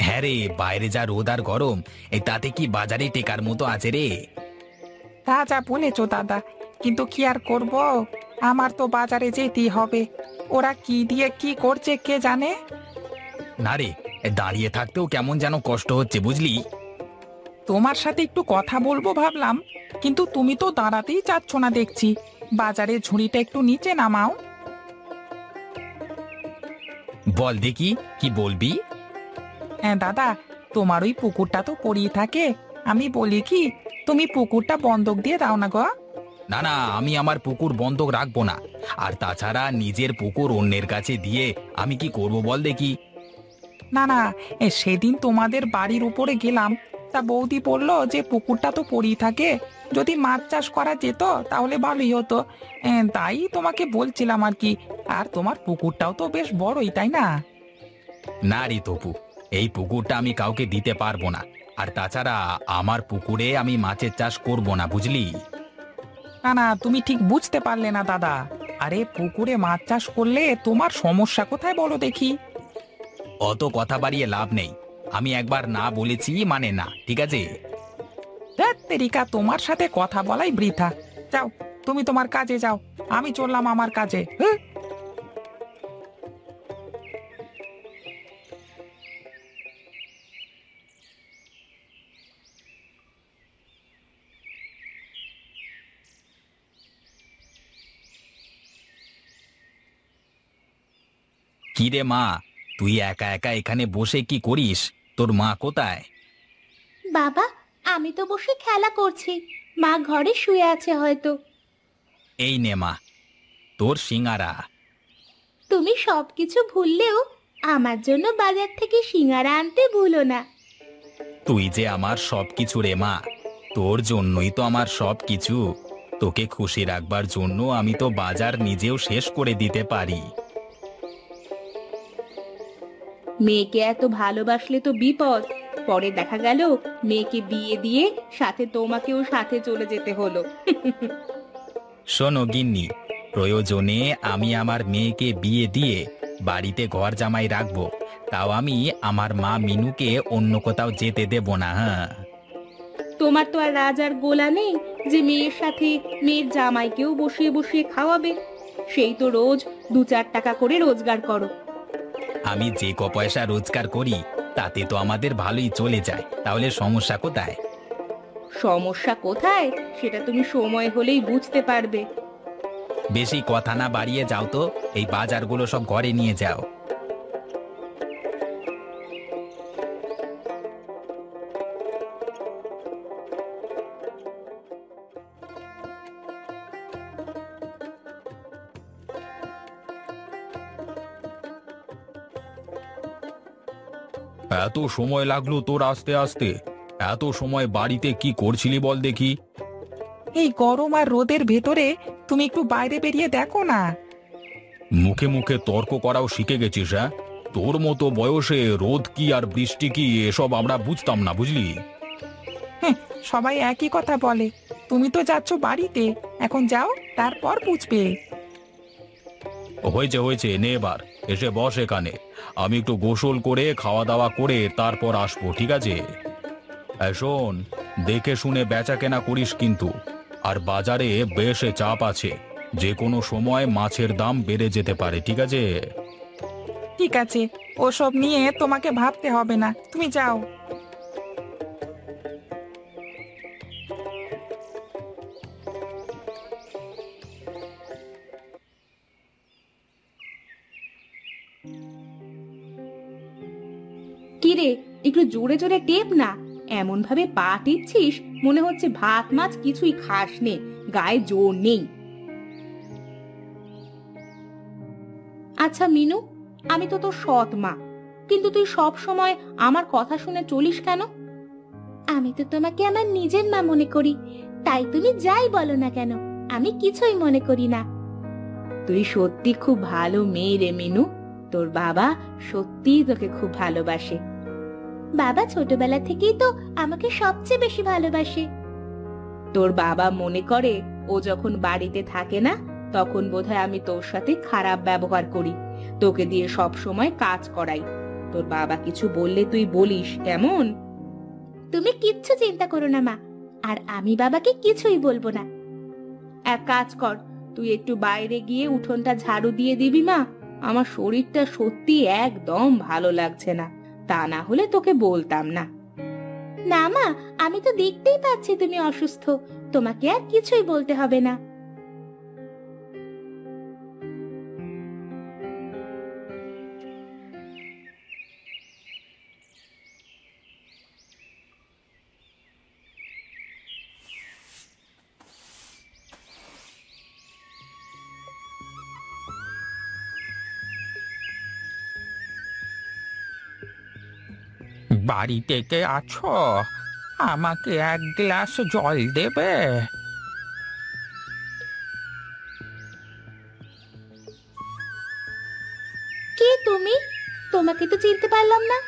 হ্যাঁ রে, বাইরে যা রোদ আর গরম, এই তাতে কি বাজারে টেকার মতো আছে রে। তা যা বলেছো দাদা, কিন্তু কি আর করব, আমার তো বাজারে যেতেই হবে। ওরা কি দিয়ে কি করছে কে জানে। না রে, দাঁড়িয়ে থাকতেও কেমন যেন কষ্ট হচ্ছে বুঝলি। তোমার সাথে একটু কথা বলবো ভাবলাম, কিন্তু তুমি তো দাঁড়াতেই চাচ্ছ না দেখছি। বাজারে ঝুড়িটা একটু নিচে নামাও। বল দেখি, কি বলবি? হ্যাঁ দাদা, তোমার ওই পুকুরটা তো পড়িয়ে থাকে। আমি বলি কি, তুমি পুকুরটা বন্ধক দিয়ে দাও না গো। না না, আমি আমার পুকুর বন্ধক রাখবো না। আর তাছাড়া নিজের পুকুর অন্যের কাছে দিয়ে আমি কি করব বল দেখি। না না, সেদিন তোমাদের বাড়ির উপরে গেলাম, তা বৌদি বললো যে পুকুরটা তো পড়েই থাকে, যদি মাছ চাষ করা যেত তাহলে ভালোই হতো। তাই তোমাকে বলছিলাম আর কি। আর তোমার পুকুরটাও তো বেশ বড়ই, তাই না? না রে তপু, এই পুকুরটা আমি কাউকে দিতে পারবো না। আর তাছাড়া আমার পুকুরে আমি মাছের চাষ করব না বুঝলি। না না, তুমি ঠিক বুঝতে পারলে না দাদা। আরে পুকুরে মাছ চাষ করলে তোমার সমস্যা কোথায় বলো দেখি। অত কথা বাড়িয়ে লাভ নেই। আমি একবার না বলেছি মানে না, ঠিক আছে? ধ্যাৎ তেরিকা, তোমার সাথে কথা বলাই বৃথা। যাও, তুমি তোমার কাজে যাও, আমি চললাম আমার কাজে। হুঁ। কি রে মা, তুই একা একা এখানে বসে কি করিস? তোর মা কোথায়? বাবা, আমি তো বসে খেলা করছি। মা ঘরে শুয়ে আছে হয়তো। এই নে মা, তোর সিঙারা। তুমি সবকিছু ভুললেও আমার জন্য বাজার থেকে সিঙ্গারা আনতে ভুলো না। তুই যে আমার সবকিছু রে মা, তোর জন্যই তো আমার সবকিছু। তোকে খুশি রাখবার জন্য আমি তো বাজার নিজেও শেষ করে দিতে পারি। মেয়েকে এত ভালোবাসলে তো বিপদ। পরে দেখা গেল মেয়েকে বিয়ে দিয়ে সাথে তোমাকেও সাথে চলে যেতে হলো। শোনো গিন্নি, প্রয়োজনে আমি আমার মেয়েকে বিয়ে দিয়ে বাড়িতে ঘর জামাই রাখবো, তাও আমি আমার মা মিনুকে অন্য কোথাও যেতে দেব না। হ্যাঁ, তোমার তো আর রাজার গোলা নেই যে মেয়ের সাথে মেয়ের জামাইকেও বসিয়ে বসিয়ে খাওয়াবে। সেই তো রোজ 2-4 টাকা করে রোজগার করো। আমি যে ক পয়সা রোজগার করি তাতে তো আমাদের ভালোই চলে যায়, তাহলে সমস্যা কোথায়? সমস্যা কোথায় সেটা তুমি সময় হলেই বুঝতে পারবে। বেশি কথা না বাড়িয়ে যাও তো, এই বাজারগুলো সব ঘরে নিয়ে যাও। এত সময় লাগলো তোর আসতে আসতে? এত সময় বাড়িতে কি করছিলি বল দেখি। এই গরম আর রোদের ভেতরে তুমি একটু বাইরে বেরিয়ে দেখো না। মুখে মুখে তর্ক করাও শিখে গেছিস? হ্যাঁ, তোর মতো বয়সে রোদ কি আর বৃষ্টি কি এসব আমরা বুঝতাম না বুঝলি। হ্যাঁ, সবাই একই কথা বলে। তুমি তো যাচ্ছ বাড়িতে, এখন যাও, তারপর বুঝবে। হয়েছে হয়েছে, নে এবার এসে বস এখানে। আমি একটু গোসল করে খাওয়া দাওয়া করে তারপর আসবো, ঠিক আছে? শোন, দেখে শুনে বেচা কেনা করিস কিন্তু। আর বাজারে বেশ চাপ আছে, যে কোনো সময় মাছের দাম বেড়ে যেতে পারে, ঠিক আছে? ঠিক আছে, ওসব নিয়ে তোমাকে ভাবতে হবে না, তুমি যাও। কিরে, একটু জোরে জোরে টেপ না। এমন ভাবে পা টিপছিস মনে হচ্ছে ভাত মাছ কিছুই খাস নে, গায়ে জোর নেই। আচ্ছা মিনু, আমি তো তোর সৎ মা, কিন্তু তুই সব সময় আমার কথা শুনে চলিস কেন? আমি তো তোমাকে আমার নিজের মা মনে করি, তাই তুমি যাই বলো না কেন আমি কিছুই মনে করি না। তুই সত্যি খুব ভালো মেয়ে রে মিনু। তোর বাবা সত্যিই তোকে খুব ভালোবাসে। বাবা ছোটবেলা থেকেই তো আমাকে সবচেয়ে বেশি ভালোবাসে। তোর বাবা মনে করে ও যখন বাড়িতে থাকে না তখন বোধহয় আমি তোর সাথে খারাপ ব্যবহার করি, তোকে দিয়ে সব সময় কাজ করাই। তোর বাবা কিছু বললে তুই বলিস, কেমন? তুমি কিচ্ছু চিন্তা করো না মা, আর আমি বাবাকে কিছুই বলবো না। এক কাজ কর, তুই একটু বাইরে গিয়ে উঠোনটা ঝাড়ু দিয়ে দিবি মা। আমার শরীরটা সত্যি একদম ভালো লাগছে না, তা না হলে তোকে বলতাম না। না মা, আমি তো দেখতেই পাচ্ছি তুমি অসুস্থ, তোমাকে আর কিছুই বলতে হবে না। বাড়িতে কে আছো? আমাকে এক গ্লাস জল দেবে? কে তুমি? তোমাকে তো চিনতে পারলাম না।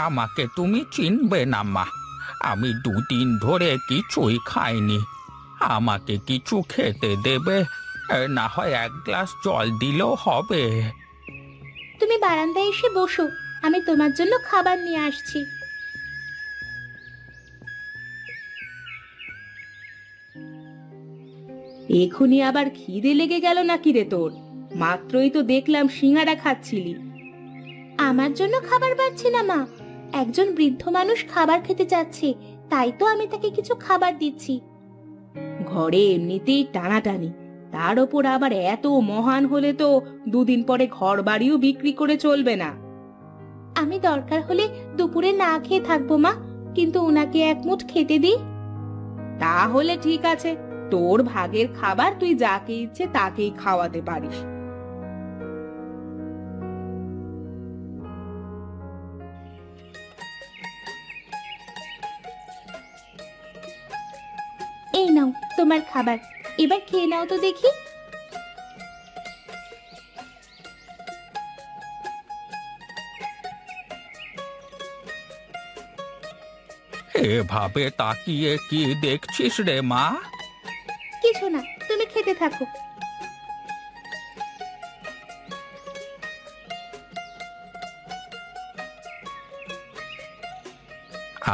আমাকে তুমি চিনবে না মা, আমি দুদিন ধরে কিছুই খাইনি। আমাকে কিছু খেতে দেবে, না হয় এক গ্লাস জল দিলেও হবে। তুমি বারান্দায় এসে বসো, আমি তোমার জন্য খাবার নিয়ে আসছি। এখনই আবার খিদে লেগে গেল নাকি রে তোর? মাত্রই তো দেখলাম সিঙ্গারা খাচ্ছিলি। আমার জন্য খাবার পাচ্ছি না মা, একজন বৃদ্ধ মানুষ খাবার খেতে চাচ্ছে, তাই তো আমি তাকে কিছু খাবার দিচ্ছি। ঘরে এমনিতেই টানাটানি, তার ওপর আবার এত মহান হলে তো দুদিন পরে ঘর বাড়িও বিক্রি করে চলবে না। আমি দরকার হলে দুপুরে না খেয়ে থাকবো মা, কিন্তু ওনাকে এক মুঠ খেতে দিই। তাহলে ঠিক আছে, তোর ভাগের খাবার তুই যাকে ইচ্ছে তাকেই খাওয়াতে পারিস। এই নাও তোমার খাবার, এবার খেয়ে নাও তো দেখি। এভাবে তাকিয়ে কি দেখছিস রে মা? কিছু না, তুমি খেতে থাকো।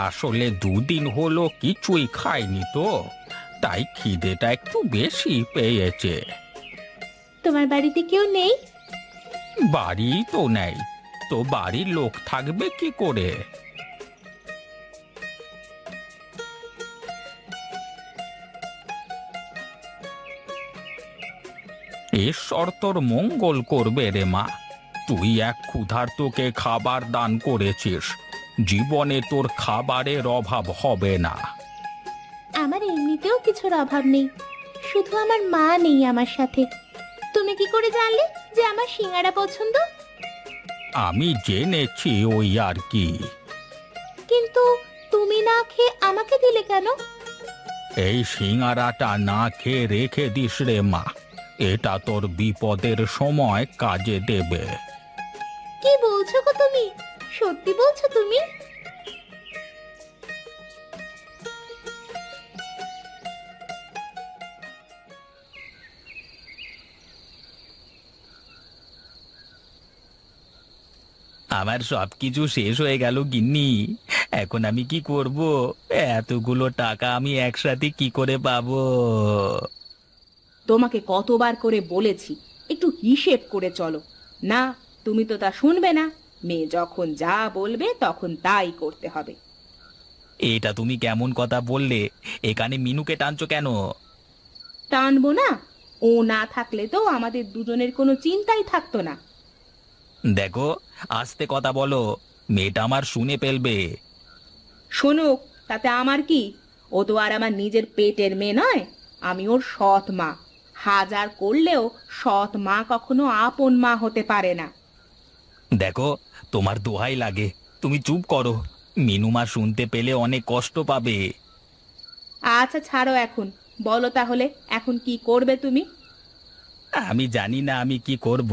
আসলে দুদিন হলো কিছুই খাইনি তো, তাই খিদেটা একটু বেশি পেয়েছে। তোমার বাড়িতে কেউ নেই? বাড়ি তো নেই, তো বাড়ির লোক থাকবে কি করে? ঈশ্বর তোর মঙ্গল করবে রে মা, তুই এক ক্ষুধার্তকে খাবার দান করেছিস, জীবনে তোর খাবারের অভাব হবে না। আমার এমনিতেও কিছুর অভাব নেই, শুধু আমার মা নেই আমার সাথে। তুমি কি করে জানলে যে আমার সিঙ্গারা পছন্দ? আমি জেনেছি ওই আর কি। কিন্তু তুমি না খেয়ে আমাকে দিলে কেন? এই সিঙ্গারাটা না খেয়ে রেখে দিস রে মা, এটা তোর বিপদের সময় কাজে দেবে। কি বলছো গো তুমি? সত্যি বলছো তুমি? আমার সবকিছু শেষ হয়ে গেল গিন্নি, এখন আমি কি করব? এতগুলো টাকা আমি একসাথে কি করে পাবো? তোমাকে কতবার করে বলেছি একটু হিসেব করে চলো, না তুমি তো তা শুনবে না। মেয়ে যখন যা বলবে তখন তাই করতে হবে। এটা তুমি কেমন কথা বললে? এখানে মিনুকে টানছো কেন? টানবো না? ও না থাকলে তো আমাদের দুজনের কোনো চিন্তাই থাকতো না। দেখো, আস্তে কথা বলো, মেয়েটা আমার শুনে ফেলবে। শোনুক, তাতে আমার কি? ও তো আর আমার নিজের পেটের মেয়ে নয়, আমি ওর সৎ মা। হাজার করলেও সৎ মা কখনো আপন মা হতে পারে না। দেখো, তোমার দোহাই লাগে, তুমি চুপ করো, মিনুমা শুনতে পেলে অনেক কষ্ট পাবে। আচ্ছা ছাড়ো, এখন বলো তাহলে এখন কি করবে তুমি? আমি জানি না আমি কি করব,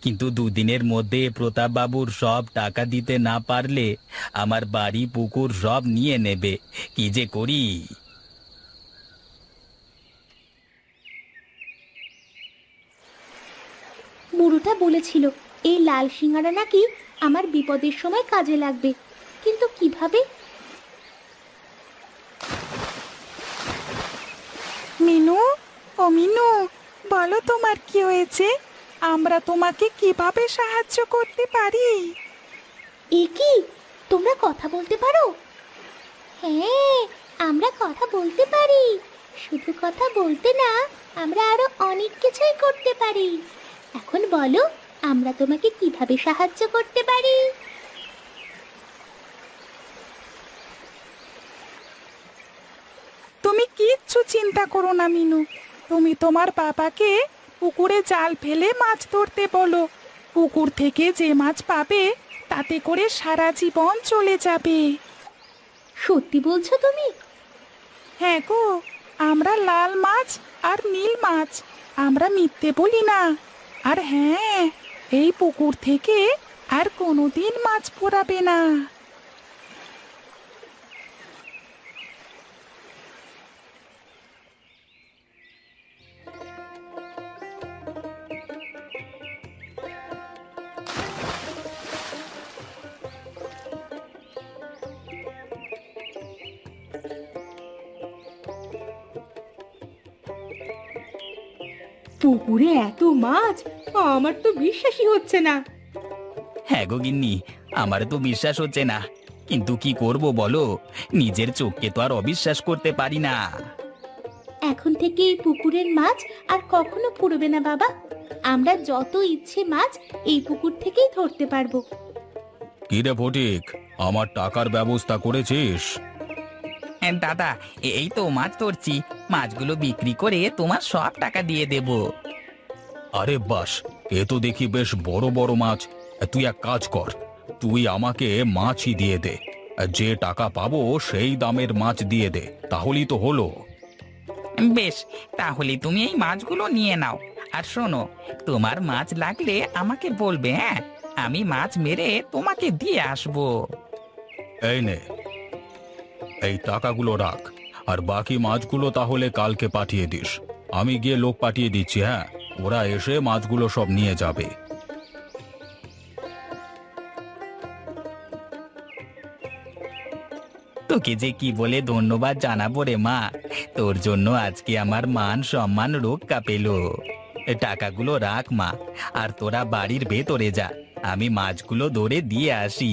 কিন্তু দুদিনের মধ্যে প্রতাপ বাবুর সব টাকা দিতে না পারলে আমার বাড়ি পুকুর সব নিয়ে নেবে। কি যে করি! বুড়োটা বলেছিল এই লাল সিঙ্গারা নাকি আমার বিপদের সময় কাজে লাগবে, কিন্তু কিভাবে? মিনু, ও মিনু, বলো তোমার কি হয়েছে? আমরা তোমাকে কিভাবে সাহায্য করতে পারি? এ কি, তোমরা কথা বলতে পারো? হ্যাঁ, আমরা কথা বলতে পারি। শুধু কথা বলতে না, আমরা আরো অনেক কিছুই করতে পারি। এখন বলো, আমরা তোমাকে কিভাবে সাহায্য করতে পারি? তুমি কিচ্ছু চিন্তা করো না মিনু, তুমি তোমার বাবাকে পুকুরে জাল ফেলে মাছ ধরতে বলো। পুকুর থেকে যে মাছ পাবে তাতে করে সারা জীবন চলে যাবে। সত্যি বলছো তুমি? হ্যাঁ গো, আমরা লাল মাছ আর নীল মাছ, আমরা মিথ্যে বলি না। আর হ্যাঁ, এই পুকুর থেকে আর কোনোদিন মাছ পোড়াবে না। পুকুরে এত মাছ, আমার তো বিশ্বাসই হচ্ছে না। হ্যাঁ গো গিন্নি, আমার তো বিশ্বাস হচ্ছে না, কিন্তু কি করব বলো, নিজের চোখকে তো আর অবিশ্বাস করতে পারি না। এখন থেকে এই পুকুরের মাছ আর কখনো ফুরবে না বাবা। আমরা যত ইচ্ছে মাছ এই পুকুর থেকেই ধরতে পারবো। কি রে ফটিক, আমার টাকার ব্যবস্থা করেছিস? দাদা, এই তো মাছ ধরছি, মাছগুলো বিক্রি করে তোমার সব টাকা দিয়ে দেব। আরে বাস, এ তো দেখি বেশ বড় বড় মাছ। তুই এক কাজ কর, তুই আমাকে মাছই দিয়ে দে, যে টাকা পাবো সেই দামের মাছ দিয়ে দে, তাহলেই তো হলো। বেশ, তাহলে তুমি এই মাছগুলো নিয়ে নাও। আর শোনো, তোমার মাছ লাগলে আমাকে বলবে, হ্যাঁ? আমি মাছ মেরে তোমাকে দিয়ে আসবো। এই নে, এই টাকাগুলো রাখ, আর বাকি মাছগুলো তাহলে কালকে পাঠিয়ে দিস। আমি গিয়ে লোক পাঠিয়ে দিচ্ছি, হ্যাঁ, ওরা এসে মাছগুলো সব নিয়ে যাবে। তোকে যে কি বলে ধন্যবাদ জানাবো রে মা, তোর জন্য আজকে আমার মান সম্মান রক্ষা পেল। টাকাগুলো রাখ মা, আর তোরা বাড়ির ভেতরে যা, আমি মাছগুলো ধরে দিয়ে আসি।